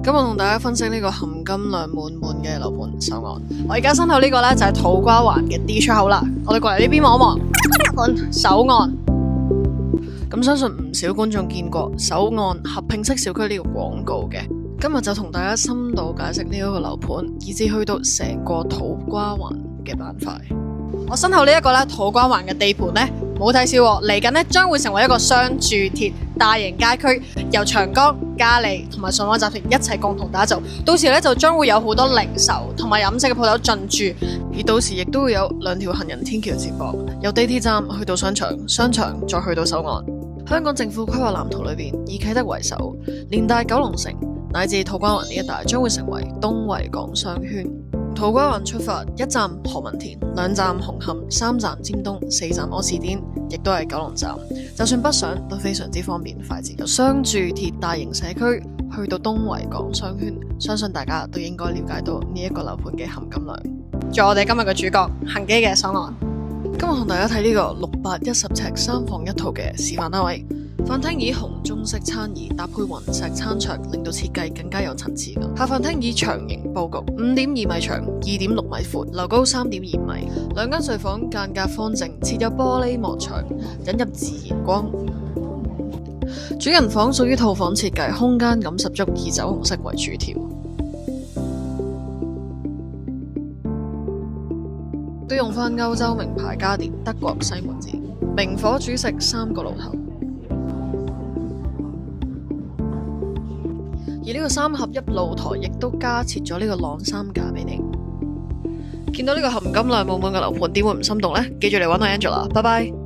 今日同大家分析呢個含金量滿滿嘅樓盤首案。我而家身後呢個呢，就係土瓜灣嘅 D 出口啦。我哋過嚟呢邊望一望盤首案。咁相信唔少觀眾見過首案合併式小區呢個廣告嘅。今日就同大家深度解釋呢一個樓盤，以至去到成個土瓜灣嘅板塊。我身後呢一個呢，土瓜灣嘅地盤呢，冇睇少喎，嚟緊呢將會成為一個雙鑄鐵大型街區，由長江、嘉利同埋順安集團一齊共同打造。到時呢，就將會有好多零售同埋飲食嘅鋪頭進駐，而到時亦都會有2條行人天橋接駁，由地鐵站去到商場，商場再去到首案。香港政府規劃藍圖裏邊以啟德為首，連帶九龍城乃至土瓜灣呢一帶將會成為東維港商圈。土瓜灣出發1站何文田，2站紅磡，3站尖東，4站柯士甸，亦都係九龍站。就算北上都非常之方便快捷。由雙鑄鐵大型社區去到東維港商圈，相信大家都應該了解到呢一個樓盤嘅含金量。仲有我哋今日嘅主角恒基嘅首案。今日同大家睇呢個610尺3房1套嘅示範單位。飯廳以紅中式餐椅搭配雲石餐桌，令到設計更加有層次。下飯廳以長形佈局，5.2米長，2.6米闊，樓高3.2米。2間睡房間隔方正，設有玻璃幕牆，引入自然光。主人房屬於套房設計，空間感十足，以酒紅色為主調。都用返歐洲名牌家電，德國西門子。明火煮食3個爐頭。而呢個3合1露台亦都加設咗呢個晾衫架俾你。見到呢個含金量滿滿嘅樓盤，點會唔心動呢？記住嚟揾我 Angela，拜拜。